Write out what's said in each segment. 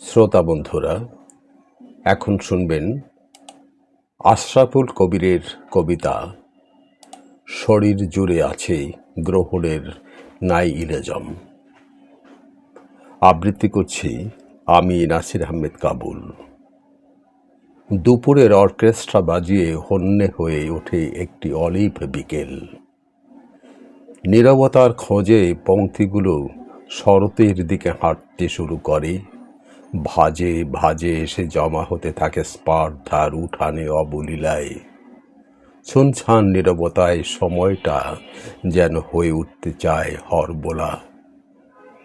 শ্রোতা বন্ধুরা, এখন শুনবেন আশরাফুল কবিরের কবিতা শরীর জুড়ে আছে গ্রহণের নাই ইলেজম। আবৃত্তি করছি আমি নাসির আহমেদ কাবুল। দুপুরের অর্কেস্ট্রা বাজিয়ে হন্যে হয়ে ওঠে একটি অলিভ বিকেল। নীরবতার খোঁজে পংক্তিগুলো শরতের দিকে হাঁটতে শুরু করে। ভাজে ভাজে এসে জমা হতে থাকে স্পার্ধার উঠানে অবলীলায়। ছুনছান নীরবতায় সময়টা যেন হয়ে উঠতে চায় হরবোলা,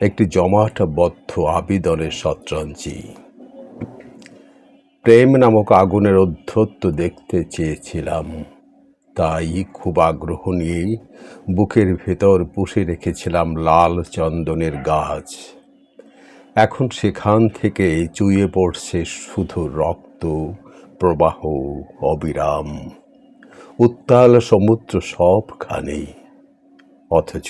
একটি জমাট বদ্ধ আবেদনের শতরঞ্জি। প্রেম নামক আগুনের অধ্যত্ব দেখতে চেয়েছিলাম, তাই খুব আগ্রহ নিয়ে বুকের ভেতর পুষে রেখেছিলাম লাল চন্দনের গাছ। এখন সেখান থেকে চুইয়ে পড়ছে শুধু রক্ত প্রবাহ অবিরাম, উত্তাল সমুদ্র সবখানেই। অথচ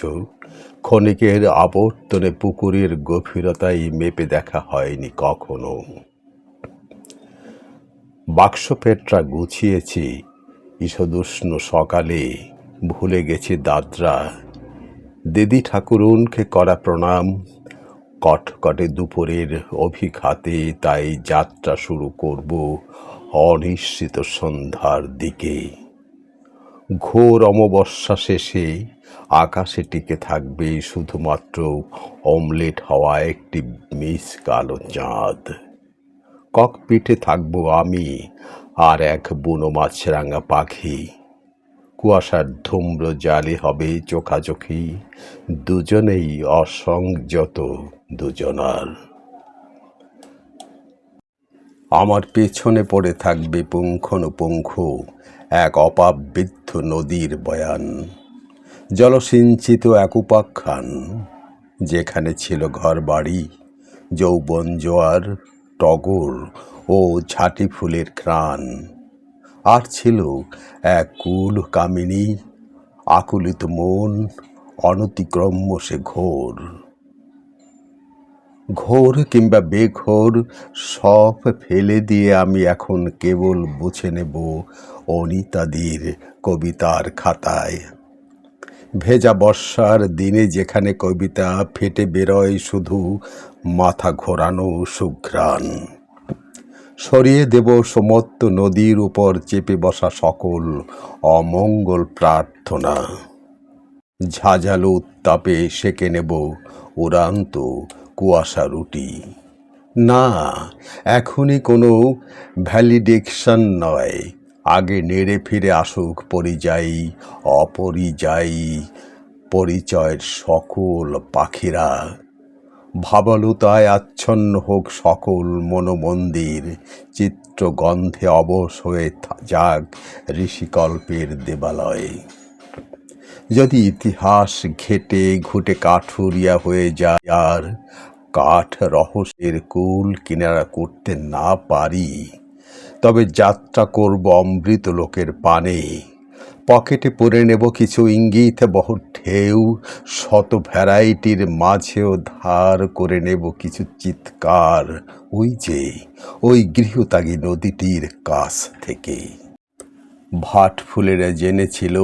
ক্ষণিকের আবর্তনে পুকুরের গভীরতায় মেপে দেখা হয়নি কখনো। বাক্স পেটরা গুছিয়েছি ঈষদুষ্ণ সকালে, ভুলে গেছি দাদরা। দিদি ঠাকুরুনকে করা প্রণাম কটকটে দুপুরের অভিঘাতে, তাই যাত্রা শুরু করব অনিশ্চিত সন্ধ্যার দিকে। ঘোর অমাবস্যা শেষে আকাশে টিকে থাকবে শুধুমাত্র অমলেট হওয়া একটি মিস কালো চাঁদ। ককপিঠে থাকবো আমি আর এক বুনো মাছরাঙা পাখি। কুয়াশার ধূম্র জালে হবে চোখাচোখি, দুজনেই অসংযত দুজনার। আমার পেছনে পড়ে থাকবে পুঙ্খানুপুঙ্খ এক অপাবৃদ্ধ নদীর বয়ান, জলসিঞ্চিত এক উপাখ্যান, যেখানে ছিল ঘর বাড়ি, যৌবন জোয়ার, টগর ও ঝাঁটি ফুলের ঘ্রাণ। আর ছিল এক কুল কামিনী, আকুলিত মন, অনতিক্রম্য সে ঘোর। ঘোর কিংবা বেঘোর সব ফেলে দিয়ে আমি এখন কেবল বুঝে নেব অনিতাদির কবিতার খাতায়। ভেজা বর্ষার দিনে যেখানে কবিতা ফেটে বেরোয় শুধু মাথা ঘোরানো সুঘ্রাণ। সরিয়ে দেব সমস্ত নদীর উপর চেপে বসা সকল অমঙ্গল প্রার্থনা। ঝাঁঝালো উত্তাপে সেঁকে নেব উড়ান্ত কুয়াশা রুটি। না, এখনই কোনো ভ্যালিডেকশন নয়, আগে নেড়ে ফিরে আসুক পরিযায়ী অপরিযায়ী পরিচয়ের সকল পাখিরা। ভাবালুতায় আচ্ছন্ন হোক সকল মনোমন্দির, চিত্রগন্ধে অবশ হয়ে যাক ঋষিকল্পের দেবালয়। যদি ইতিহাস ঘেটে ঘুটে কাঠুরিয়া হয়ে যায় আর কাঠ রহস্যের কুল কিনারা করতে না পারি, তবে যাত্রা করব অমৃত লোকের পানে। পকেটে পরে নেব কিছু ইঙ্গিত বহ ঢেউ, শত ভ্যারাইটির মাঝেও ধার করে নেব কিছু চিৎকার, ওই গৃহত্যাগী নদীটির কাছ থেকে। ভাট ফুলেরা জেনেছিল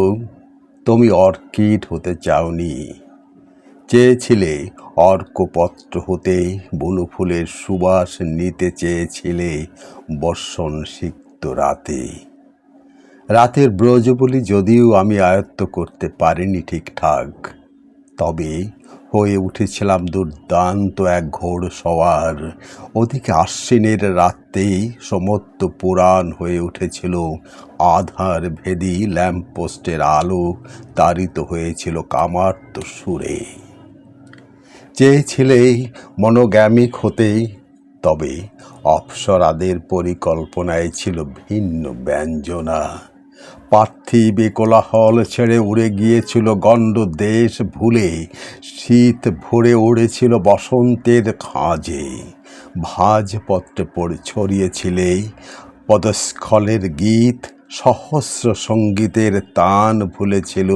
তুমি অর্কিড হতে চাওনি, চেয়েছিলে অর্কপত্র হতে, বুনো ফুলের সুবাস নিতে চেয়েছিলে বর্ষণ সিক্ত রাতে। রাতের ব্রজবলি যদিও আমি আয়ত্ত করতে পারিনি ঠিকঠাক, তবে হয়ে উঠেছিলাম দুর্দান্ত এক ঘোড়সওয়ার। ওদিকে আশ্বিনের রাতেই সমস্ত পুরাণ হয়ে উঠেছিল আধার ভেদি ল্যাম্পপোস্টের আলো তাড়িত হয়েছিল কামার্ত সুরে। চেয়েছিলে মনোগ্যামিক হতে, তবে অপ্সরাদের পরিকল্পনায় ছিল ভিন্ন ব্যঞ্জনা। পার্থিব কোলাহল ছেড়ে উড়ে গিয়েছিল গণ্ড দেশ ভুলে, শীত ভরে উড়েছিল বসন্তের খাঁজে। ভাঁজপত্রে ছড়িয়েছিলে পদস্খলের গীত, সহস্র সঙ্গীতের তান ভুলেছিল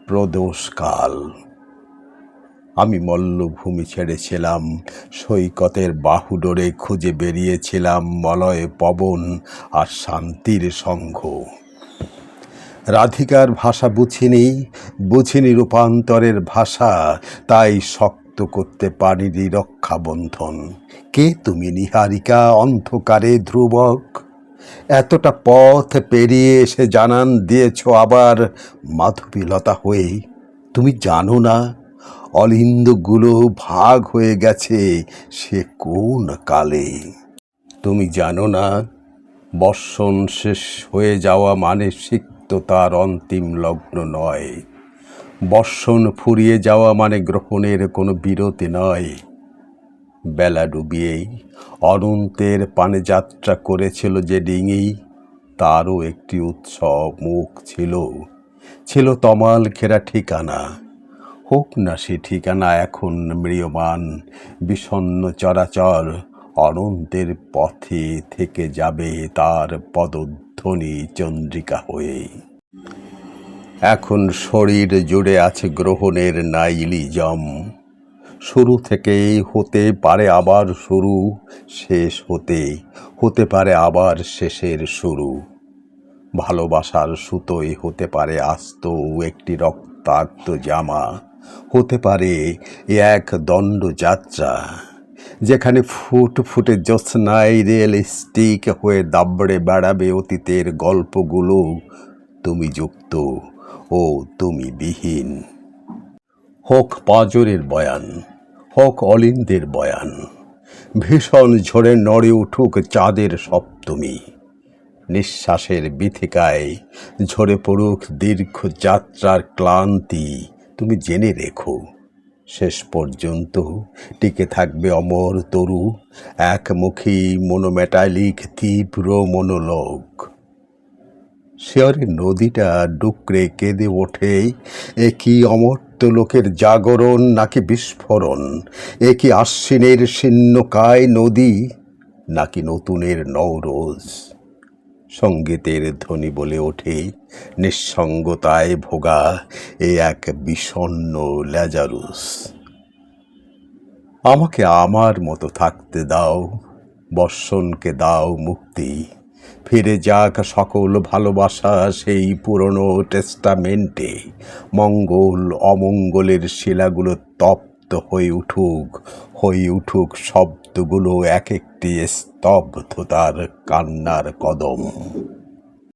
প্রদোষকাল। আমি মল্লভূমি ছেড়েছিলাম, সৈকতের বাহুডোরে খুঁজে বেরিয়েছিলাম মলয় পবন আর শান্তির সঙ্ঘ। রাধিকার ভাষা বুঝিনি রূপান্তরের ভাষা, তাই শক্ত করতে পারিনি রক্ষাবন্ধন। কে তুমি নিহারিকা, অন্ধকারে ধ্রুবক? এতটা পথ পেরিয়ে এসে জানান দিয়েছ আবার মাধবীলতা হয়ে। তুমি জানো না অলিন্দগুলো ভাগ হয়ে গেছে সে কোন কালে? তুমি জানো না বর্ষণ শেষ হয়ে যাওয়া মানে সিক্ততার অন্তিম লগ্ন নয়। বর্ষণ ফুরিয়ে যাওয়া মানে গ্রহণের কোনো বিরতি নয়। বেলা ডুবিয়েই অনন্তের পানে যাত্রা করেছিল যে ডিঙি, তারও একটি উৎসব মুখ ছিল, ছিল তমাল ঘেরা ঠিকানা। হোক না সে ঠিকানা এখন ম্রিয়মান, বিষণ্ণ চরাচর অনন্তের পথে থেকে যাবে তার পদধ্বনি চন্দ্রিকা হয়ে। এখন শরীর জুড়ে আছে গ্রহণের নাইলিজম। শুরু থেকেই হতে পারে আবার শুরু, শেষ হতে পারে আবার শেষের শুরু। ভালোবাসার সুতোয় হতে পারে আস্ত একটি রক্তাক্ত জামা, হতে পারে এক দণ্ডযাত্রা যেখানে ফুটফুটে জ্যোৎস্নায় রিয়েলিস্টিক হয়ে দাবড়ে বেড়াবে অতীতের গল্পগুলো। তুমি যুক্ত ও তুমি বিহীন। হোক পাঁজরের বয়ান, হোক অলিন্দের বয়ান, ভীষণ ঝড়ে নড়ে উঠুক চাঁদের সপ্তমী। নিঃশ্বাসের বিথিকায় ঝরে পড়ুক দীর্ঘ যাত্রার ক্লান্তি। তুমি জেনে রেখো শেষ পর্যন্ত টিকে থাকবে অমর তরু, একমুখী মনোমেটালিক তীব্র মনোলোক। শেয়ারের নদীটা ডুকরে কেঁদে ওঠে, এ কি অমর্ত্য লোকের জাগরণ নাকি বিস্ফোরণ? এ কি আশ্বিনের শীর্ণকায় নদী নাকি নতুনের নওরোজ? সঙ্গীতের ধ্বনি বলে ওঠে নিঃসঙ্গতায় ভোগা এ এক বিষণ্ণ ল্যাজারুস। আমাকে আমার মতো থাকতে দাও, বর্ষণকে দাও মুক্তি। ফিরে যাক সকল ভালোবাসা সেই পুরনো টেস্টামেন্টে। মঙ্গল অমঙ্গলের শিলাগুলো তপ্ত হয়ে উঠুক শব্দগুলো এক একটি স্তব্ধতার কান্নার কদম।